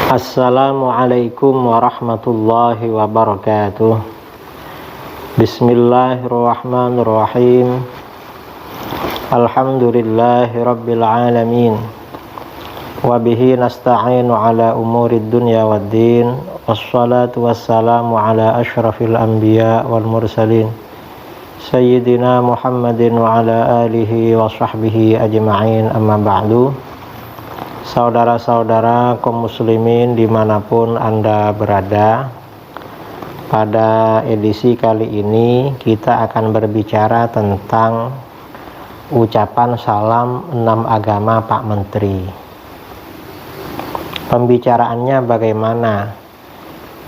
Assalamualaikum warahmatullahi wabarakatuh. Bismillahirrahmanirrahim. Alhamdulillahi rabbil alamin. Wabihi nasta'inu ala umurid dunya waddin. Wassalatu wassalamu ala ashrafil anbiya wal mursalin Sayyidina Muhammadin wa ala alihi wa sahbihi ajma'in, amma ba'du. Saudara-saudara kaum muslimin dimanapun Anda berada, pada edisi kali ini kita akan berbicara tentang ucapan salam 6 agama Pak Menteri. Pembicaraannya bagaimana?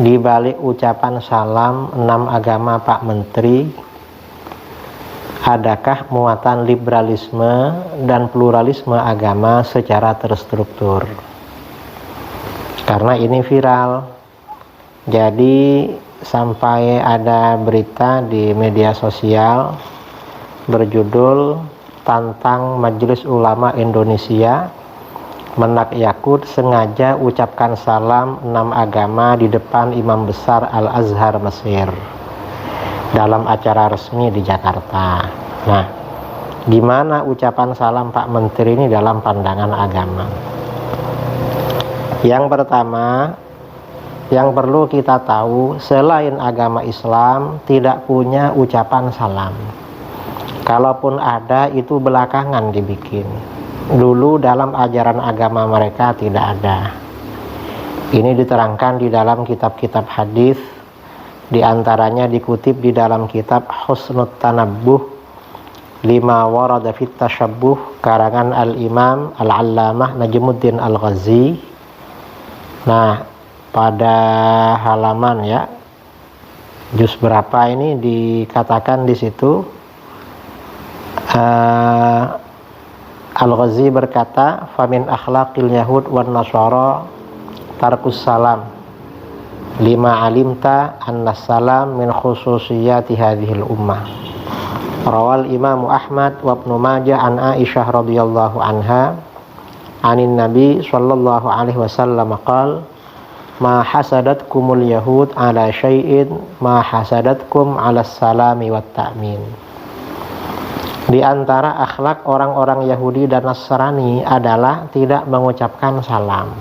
Di balik ucapan salam 6 agama Pak Menteri, adakah muatan liberalisme dan pluralisme agama secara terstruktur? Karena ini viral, jadi sampai ada berita di media sosial berjudul "Tantang Majelis Ulama Indonesia, Menak Yakut sengaja ucapkan salam 6 agama di depan Imam Besar Al-Azhar Mesir" dalam acara resmi di Jakarta. Nah, gimana ucapan salam Pak Menteri ini dalam pandangan agama? Yang pertama, yang perlu kita tahu, selain agama Islam tidak punya ucapan salam. Kalaupun ada, itu belakangan dibikin. Dulu dalam ajaran agama mereka tidak ada. Ini diterangkan di dalam kitab-kitab hadis. Di antaranya dikutip di dalam kitab Husnut Tanabbuh lima warada fit tashabbuh karangan Al-Imam Al-Allamah Najmuddin Al-Ghazi. Nah, pada halaman juz berapa ini dikatakan di situ, Al-Ghazi berkata, "Famin akhlaqil yahud wan nasara tarkus salam lima alimta anna salam min khususiyati hadhil ummah." Rawal Imam Ahmad wa Ibnu Majah an Aisyah radhiyallahu anha anin Nabi sallallahu alaihi wasallam qala, "Ma hasadatkumul yahud ala syai'in ma hasadatkum ala salami wat ta'min." Di antara akhlak orang-orang Yahudi dan Nasrani adalah tidak mengucapkan salam.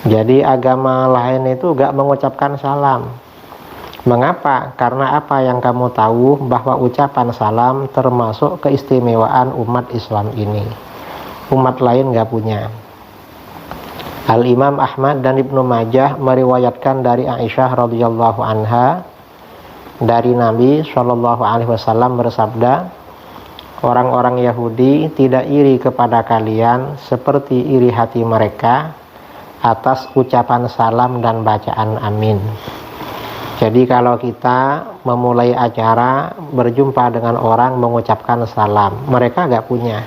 Jadi agama lain itu gak mengucapkan salam. Mengapa? Karena apa yang kamu tahu bahwa ucapan salam termasuk keistimewaan umat Islam ini. Umat lain gak punya. Al-Imam Ahmad dan Ibnu Majah meriwayatkan dari Aisyah radhiyallahu anha dari Nabi sallallahu alaihi wasallam bersabda, "Orang-orang Yahudi tidak iri kepada kalian seperti iri hati mereka atas ucapan salam dan bacaan amin." Jadi kalau kita memulai acara berjumpa dengan orang mengucapkan salam, mereka gak punya.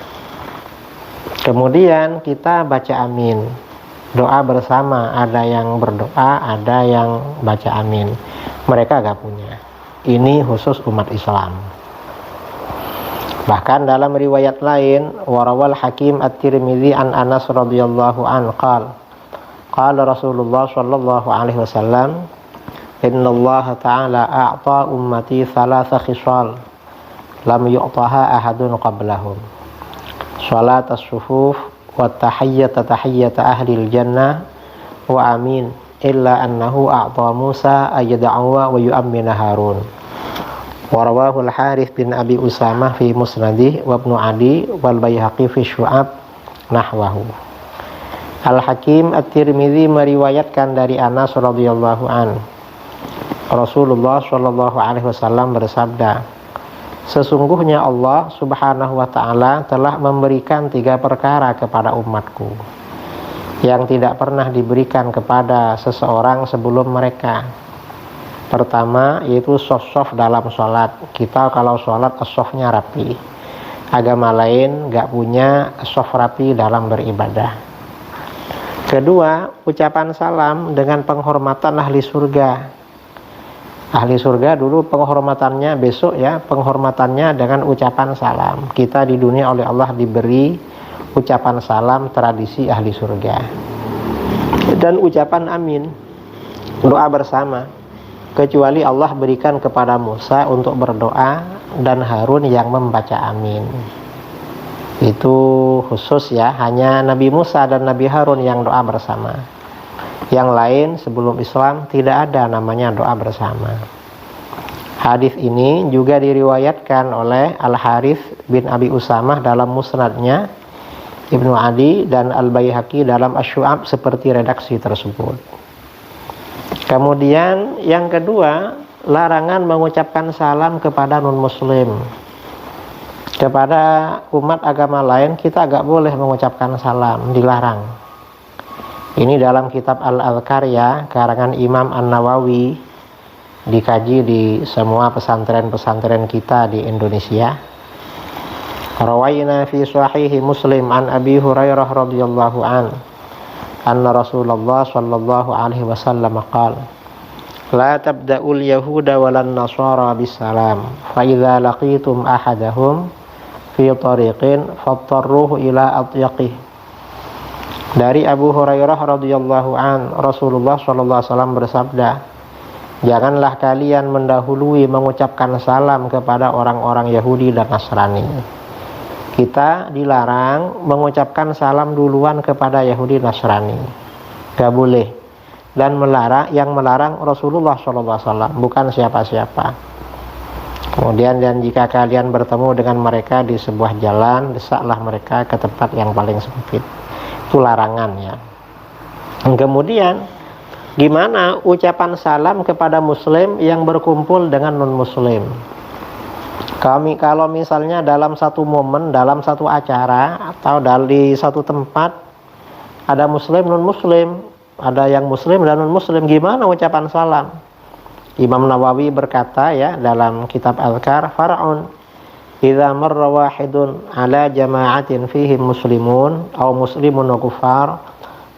Kemudian kita baca amin, doa bersama, ada yang berdoa, ada yang baca amin, mereka gak punya. Ini khusus umat Islam. Bahkan dalam riwayat lain, warawal Hakim At-Tirmidzi an Anas radhiyallahu an qala Rasulullah sallallahu alaihi wasallam, "Innallaha ta'ala a'ta ummati thalatha khisal lam yu'taha ahadun qablahum. Salat as-sufuf wa tahiyyata tahiyyata ahlil jannah wa amin illa annahu a'ta Musa ayyad'awa wa yu'ammina Harun." Warawahu Al-Harith bin Abi Usamah fi Musnadih wa Ibnu Adi wal Baihaqi fi Syu'ab nahwahu. Al-Hakim At-Tirmidzi meriwayatkan dari Anas radhiyallahu an, Rasulullah shallallahu alaihi wasallam bersabda, "Sesungguhnya Allah subhanahu wa ta'ala telah memberikan 3 perkara kepada umatku yang tidak pernah diberikan kepada seseorang sebelum mereka. Pertama yaitu soft dalam sholat. Kita kalau sholat softnya rapi. Agama lain gak punya soft rapi dalam beribadah. Kedua, ucapan salam dengan penghormatan ahli surga. Ahli surga dulu penghormatannya, besok penghormatannya dengan ucapan salam. Kita di dunia oleh Allah diberi ucapan salam tradisi ahli surga. dan ucapan amin, doa bersama, kecuali Allah berikan kepada Musa untuk berdoa dan Harun yang membaca amin. Itu khusus ya, hanya Nabi Musa dan Nabi Harun yang doa bersama. Yang lain sebelum Islam tidak ada namanya doa bersama. Hadis ini juga diriwayatkan oleh Al-Harits bin Abi Usamah dalam musnadnya, Ibnu Adi dan Al-Baihaqi dalam Asy-Syu'ab seperti redaksi tersebut. Kemudian yang kedua, larangan mengucapkan salam kepada non-muslim. Kepada umat agama lain kita agak boleh mengucapkan salam, dilarang. Ini dalam kitab Al-Adhkar ya, karangan Imam An-Nawawi, dikaji di semua pesantren-pesantren kita di Indonesia. Rawaina fi sahihi Muslim an Abi Hurairah radhiyallahu an anna Rasulullah sallallahu alaihi wasallam qala la tabda'ul yahuda walan nasara bisalam fa idza laqitum ahadahum fi tariqin fattarruhu ila atyaqih. Dari Abu Hurairah radhiyallahu an, Rasulullah sallallahu alaihi wasallam bersabda, janganlah kalian mendahului mengucapkan salam kepada orang-orang Yahudi dan Nasrani. Kita dilarang mengucapkan salam duluan kepada Yahudi Nasrani, gak boleh. Dan yang melarang Rasulullah SAW, bukan siapa-siapa. Kemudian, dan jika kalian bertemu dengan mereka di sebuah jalan, desaklah mereka ke tempat yang paling sempit. Itu larangan ya. Kemudian, gimana ucapan salam kepada muslim yang berkumpul dengan non-muslim? Kalau misalnya dalam satu momen, dalam satu acara, atau di satu tempat ada muslim, non-muslim, ada yang muslim dan non-muslim, gimana ucapan salam? Imam Nawawi berkata ya dalam kitab Al-Adhkar, far'un idza marra wahidun ala jama'atin fihim muslimun aw muslimun wa kuffar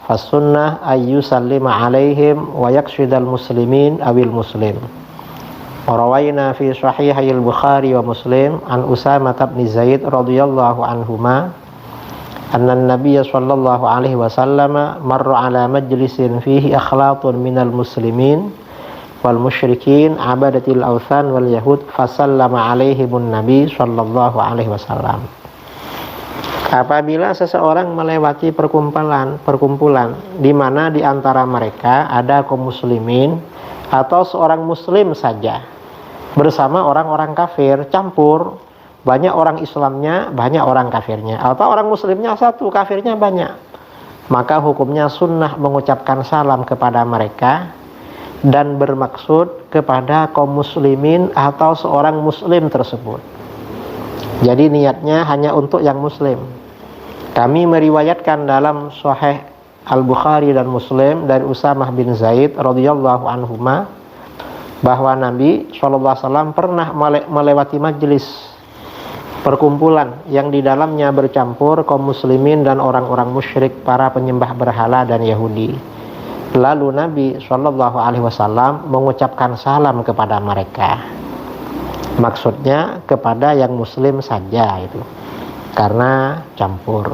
fasunnah ayyusallima alaihim wa yakshidal muslimin awil muslim. Rawaina fi sahihayil Bukhari wa Muslim an Usamah bin Zaid radhiyallahu anhuma anna an-nabiy sallallahu alaihi wasallam marra ala majlisin fihi akhlatun minal muslimin wal musyrikin abadatil awthan wal yahud fasallama alaihimun nabi sallallahu alaihi wasallam. Apabila seseorang melewati perkumpulan di mana di antara mereka ada kaum muslimin atau seorang muslim saja bersama orang-orang kafir, campur, banyak orang Islamnya, banyak orang kafirnya, atau orang muslimnya satu, kafirnya banyak, maka hukumnya sunnah mengucapkan salam kepada mereka dan bermaksud kepada kaum muslimin atau seorang muslim tersebut. Jadi niatnya hanya untuk yang muslim. Kami meriwayatkan dalam Sahih Al-Bukhari dan Muslim dari Usamah bin Zaid radhiyallahu anhuma bahwa Nabi SAW pernah melewati majelis perkumpulan yang di dalamnya bercampur kaum muslimin dan orang-orang musyrik, para penyembah berhala dan Yahudi. Lalu Nabi SAW mengucapkan salam kepada mereka. Maksudnya kepada yang muslim saja itu, karena campur.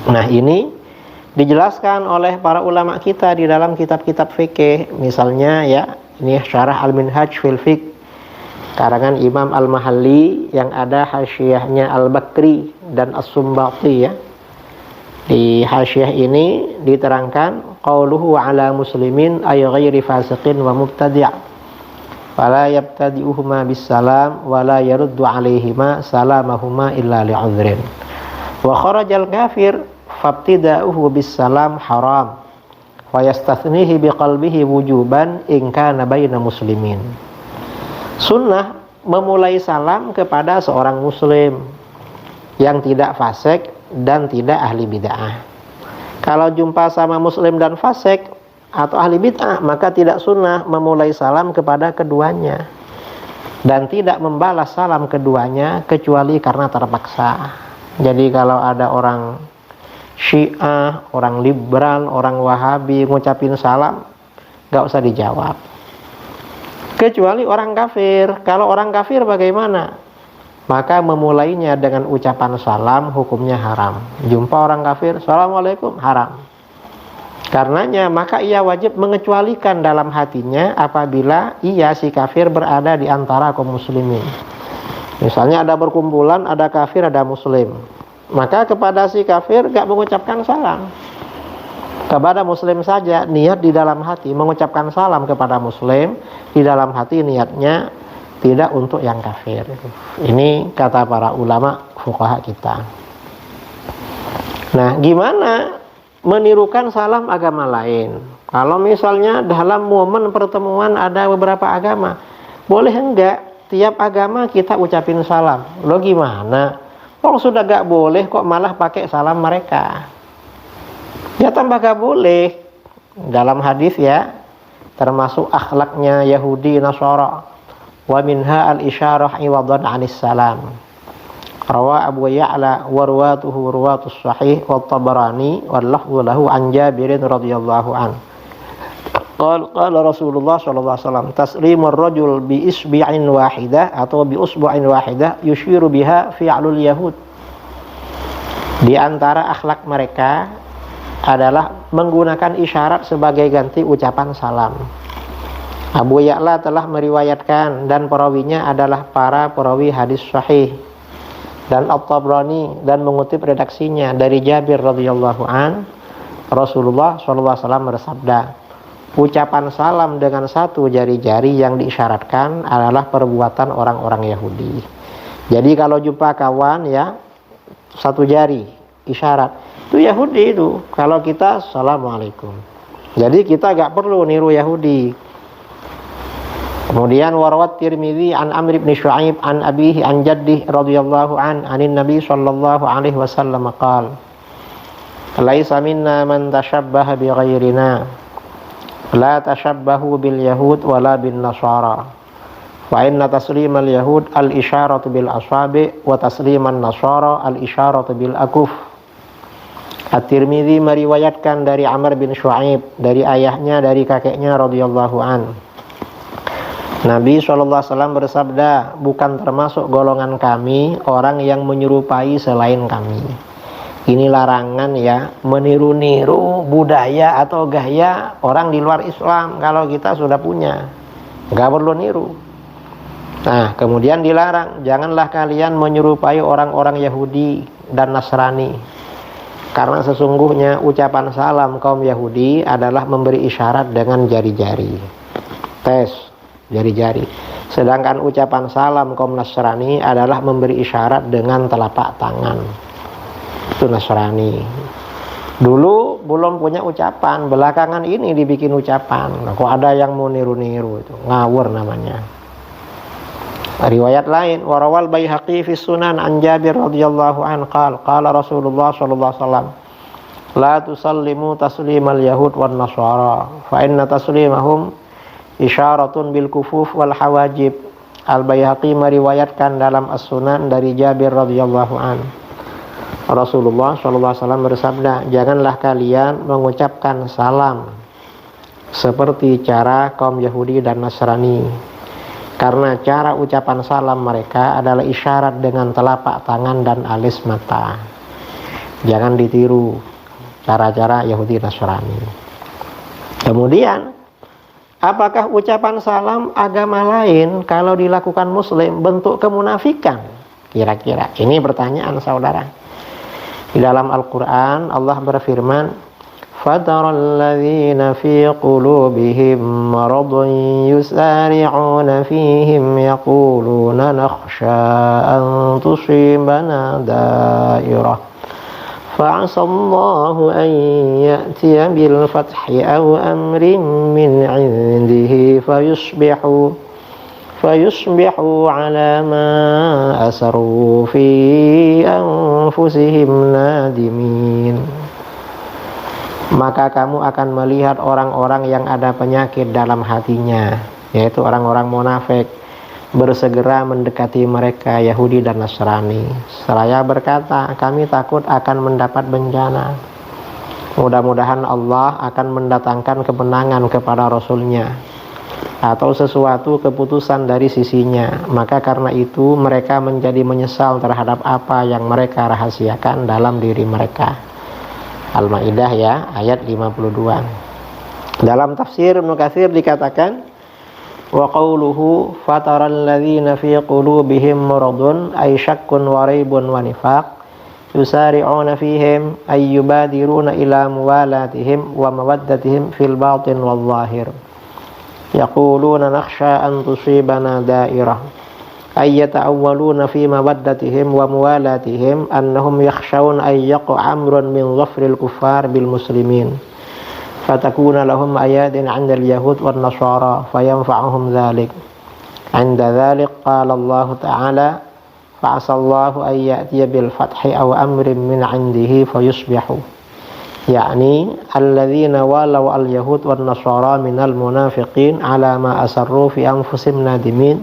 Nah, ini dijelaskan oleh para ulama kita di dalam kitab-kitab fikih. Misalnya ya, ini Syarah Al-Minhaj fil Fiqh karangan Imam Al-Mahalli yang ada hasyiahnya Al-Bakri dan As-Sumbati ya. Di hasyiah ini diterangkan qauluhu ala muslimin ay ghairi fasiqin wa mubtadi' wala yabtadi'uhuma bisalam wala yaruddu alaihima salamahuma illa li'udhrin wa kharajal kafir fabtida'uhu bisalam haram wa yastathnihi biqalbihi wujuban in kana baina muslimin. Sunnah memulai salam kepada seorang muslim yang tidak fasik dan tidak ahli bid'ah. Kalau jumpa sama muslim dan fasik atau ahli bid'ah, maka tidak sunnah memulai salam kepada keduanya dan tidak membalas salam keduanya kecuali karena terpaksa. Jadi kalau ada orang Syiah, orang liberal, orang Wahabi ngucapin salam, gak usah dijawab. Kecuali orang kafir. Kalau orang kafir bagaimana? Maka memulainya dengan ucapan salam hukumnya haram. Jumpa orang kafir, assalamualaikum, haram. Karenanya maka ia wajib mengecualikan dalam hatinya apabila ia si kafir berada di antara kaum muslimin. Misalnya ada berkumpulan, ada kafir, ada muslim, maka kepada si kafir gak mengucapkan salam. Kepada muslim saja niat di dalam hati mengucapkan salam kepada muslim, di dalam hati niatnya tidak untuk yang kafir. Ini kata para ulama fuqaha kita. Nah, gimana menirukan salam agama lain? Kalau misalnya dalam momen pertemuan ada beberapa agama, boleh enggak tiap agama kita ucapin salam? Lo gimana? Oh sudah gak boleh kok malah pakai salam mereka. Ya tambah gak boleh. Dalam hadis ya, termasuk akhlaknya Yahudi Nasara, wa minha al-isyarah iwadan anis salam. Rawa Abu Ya'la wa ruwatuhu ruwatus sahih wa Tabarani wal lafzu lahu an Jabirin radhiyallahu an. Qala Rasulullah sallallahu alaihi wasallam taslimur rajul bi isbi'in wahidah atau bi usbu'in wahidah yushiru biha fi'lul yahud. Di antara akhlak mereka adalah menggunakan isyarat sebagai ganti ucapan salam. Abu Ya'la telah meriwayatkan dan perawinya adalah para perawi hadis sahih, dan At-Tabrani dan mengutip redaksinya dari Jabir radhiyallahu an, Rasulullah sallallahu alaihi wasallam bersabda, ucapan salam dengan satu jari-jari yang diisyaratkan adalah perbuatan orang-orang Yahudi. Jadi kalau jumpa kawan ya, satu jari isyarat, itu Yahudi itu. Kalau kita assalamualaikum, jadi kita gak perlu niru Yahudi. Kemudian warawat Tirmidzi an Amr bin Syu'aib an abihi an jaddih radhiyallahu an anin Nabi sallallahu alaihi wasallam qala laisa minna man tashabbaha bi ghairina la tashabbahu bil yahud wala bin nasara wa inna taslimal yahud al isyaratu bil asabi wa tasliman nasara al isyaratu bil akuf. At-Tirmidzi meriwayatkan dari Amr bin Syu'aib dari ayahnya dari kakeknya radhiyallahu an, Nabi SAW bersabda, bukan termasuk golongan kami orang yang menyerupai selain kami. Ini larangan ya, meniru-niru budaya atau gaya orang di luar Islam. Kalau kita sudah punya, nggak perlu niru. Nah, kemudian dilarang, janganlah kalian menyerupai orang-orang Yahudi dan Nasrani. Karena sesungguhnya ucapan salam kaum Yahudi adalah memberi isyarat dengan jari-jari. Tes. Jari-jari. Sedangkan ucapan salam kaum Nasrani adalah memberi isyarat dengan telapak tangan. Itu Nasrani. Dulu belum punya ucapan, belakangan ini dibikin ucapan. Nah, kok ada yang mau niru-niru, itu ngawur namanya. Riwayat lain, warawal Baihaqi fi Sunan an Jabir radhiyallahu an qala Rasulullah sallallahu alaihi wasallam la tusallimu taslimal yahud wan nasara fa inna taslimahum isyaratun bil kufuf wal hawajib. Al-Baihaqi meriwayatkan dalam As-Sunan dari Jabir radhiyallahu an, Rasulullah sallallahu alaihi wasallam bersabda, janganlah kalian mengucapkan salam seperti cara kaum Yahudi dan Nasrani, karena cara ucapan salam mereka adalah isyarat dengan telapak tangan dan alis mata. Jangan ditiru cara-cara Yahudi Nasrani. Kemudian, apakah ucapan salam agama lain kalau dilakukan muslim bentuk kemunafikan? Kira-kira ini pertanyaan saudara. Di dalam Al-Quran Allah berfirman, fataral ladzina fi qulubihim maradun yusari'una fihim yaquluna nakhsha an tusibana dairah fa'asallahu an ya'tiya bil fathi aw amrin min 'indihi fayusbihu ala ma asarru fi anfusihim nadimin. Maka kamu akan melihat orang-orang yang ada penyakit dalam hatinya, yaitu orang-orang munafik, bersegera mendekati mereka Yahudi dan Nasrani, seraya berkata, kami takut akan mendapat bencana. Mudah-mudahan Allah akan mendatangkan kemenangan kepada Rasulnya atau sesuatu keputusan dari sisinya. Maka karena itu mereka menjadi menyesal terhadap apa yang mereka rahasiakan dalam diri mereka. Al-Maidah ya, ayat 52. Dalam tafsir Ibnu Katsir dikatakan, wa qawluhu fataral ladzina fi qulubihim maradun ay syakkun wa raibun wa nifaq yusari'una fihim ay yubadiruna ila muwalatihim wa mawaddatihim fil batin wal zahir yaquluna nakhsha an tusibana dairah ay yata'awwaluna fi mawaddatihim wa muwalatihim annahum yakhshawun ay yaqa amrun min dhafril kuffar bil muslimin fatakuna lahum ayadin 'inda al-yahud wan nasara fayanfa'uhum dzalik 'inda dzalik qala Allah ta'ala fa'asallahu ay ya'tiya bil fathi aw amrin min 'indihi fayusbihu yakni alladzina walau al-yahud wan nasara minal munafiqin 'ala ma asarru fi anfusihim nadimin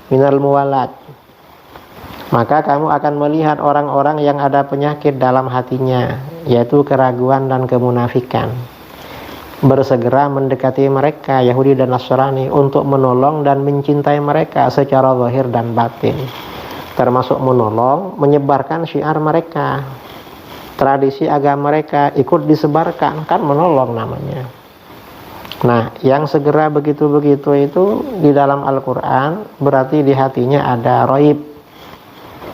minal muwalat. Maka kamu akan melihat orang-orang yang ada penyakit dalam hatinya, yaitu keraguan dan kemunafikan, bersegera mendekati mereka Yahudi dan Nasrani untuk menolong dan mencintai mereka secara zahir dan batin, termasuk menolong menyebarkan syiar mereka, tradisi agama mereka ikut disebarkan, kan menolong namanya. Nah, yang segera begitu-begitu itu di dalam Al-Quran berarti di hatinya ada raib,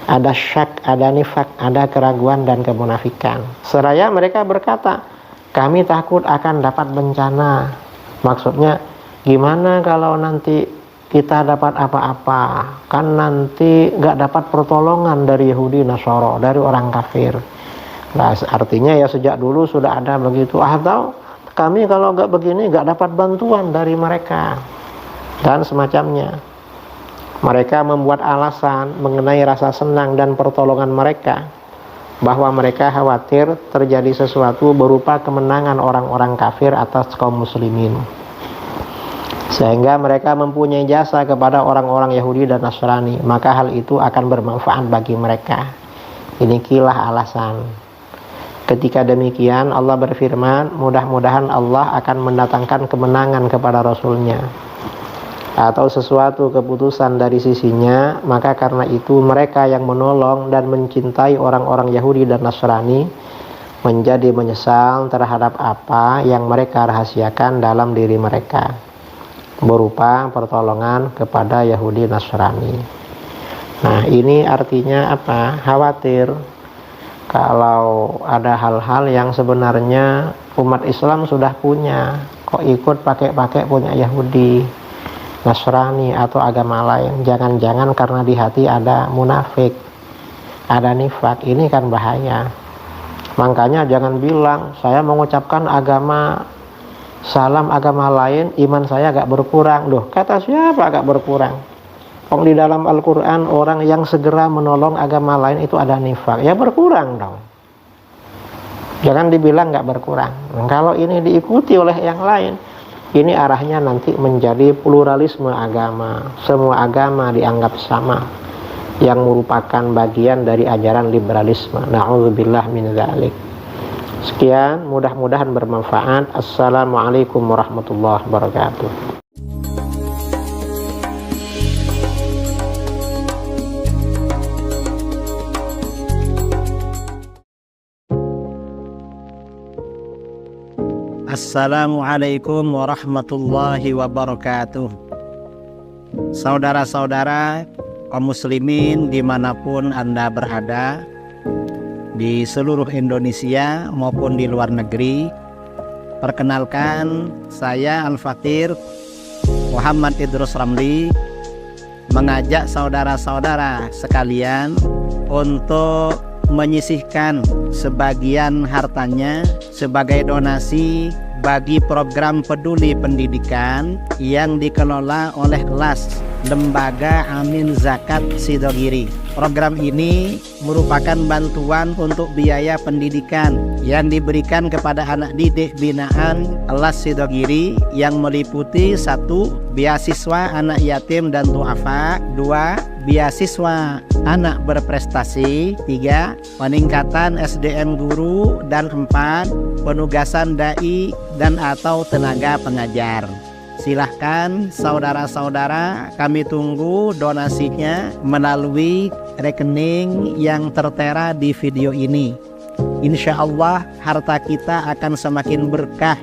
ada syak, ada nifak, ada keraguan dan kemunafikan. Seraya mereka berkata, kami takut akan dapat bencana. Maksudnya, gimana kalau nanti kita dapat apa-apa? Kan nanti gak dapat pertolongan dari Yahudi Nasara, dari orang kafir. Nah, artinya ya sejak dulu sudah ada begitu. Atau kami kalau nggak begini nggak dapat bantuan dari mereka dan semacamnya. Mereka membuat alasan mengenai rasa senang dan pertolongan mereka, bahwa mereka khawatir terjadi sesuatu berupa kemenangan orang-orang kafir atas kaum muslimin, sehingga mereka mempunyai jasa kepada orang-orang Yahudi dan Nasrani, maka hal itu akan bermanfaat bagi mereka. Ini kilah alasan. Ketika demikian Allah berfirman, mudah-mudahan Allah akan mendatangkan kemenangan kepada Rasulnya atau sesuatu keputusan dari sisinya, maka karena itu mereka yang menolong dan mencintai orang-orang Yahudi dan Nasrani menjadi menyesal terhadap apa yang mereka rahasiakan dalam diri mereka berupa pertolongan kepada Yahudi Nasrani. Nah, ini artinya apa? Khawatir kalau ada hal-hal yang sebenarnya umat Islam sudah punya, kok ikut pakai punya Yahudi, Nasrani atau agama lain. Jangan-jangan karena di hati ada munafik, ada nifak. Ini kan bahaya. Makanya jangan bilang saya mengucapkan agama salam agama lain, iman saya agak berkurang. Loh, kata siapa agak berkurang? Di dalam Al-Quran orang yang segera menolong agama lain itu ada nifak, ya berkurang dong. Jangan dibilang nggak berkurang. Kalau ini diikuti oleh yang lain, ini arahnya nanti menjadi pluralisme agama. Semua agama dianggap sama, yang merupakan bagian dari ajaran liberalisme. Na'udzubillah min dzalik. Sekian, mudah-mudahan bermanfaat. Assalamualaikum warahmatullahi wabarakatuh. Assalamualaikum warahmatullahi wabarakatuh. Saudara-saudara kaum muslimin dimanapun Anda berada, di seluruh Indonesia maupun di luar negeri, perkenalkan saya Al-Fakir Muhammad Idrus Ramli mengajak saudara-saudara sekalian untuk menyisihkan sebagian hartanya sebagai donasi bagi program peduli pendidikan yang dikelola oleh LAS, Lembaga Amin Zakat Sidogiri. Program ini merupakan bantuan untuk biaya pendidikan yang diberikan kepada anak didik binaan LAS Sidogiri yang meliputi 1. Beasiswa anak yatim dan duafa, 2. Beasiswa anak berprestasi, 3. Peningkatan SDM guru, dan 4. Penugasan dai dan atau tenaga pengajar. Silahkan saudara-saudara, kami tunggu donasinya melalui rekening yang tertera di video ini. insya Allah harta kita akan semakin berkah,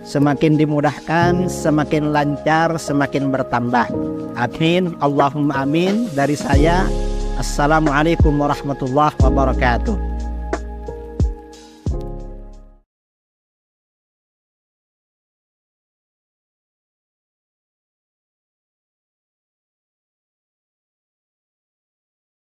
semakin dimudahkan, semakin lancar, semakin bertambah. Amin, Allahumma amin. Dari saya, Assalamualaikum warahmatullahi wabarakatuh.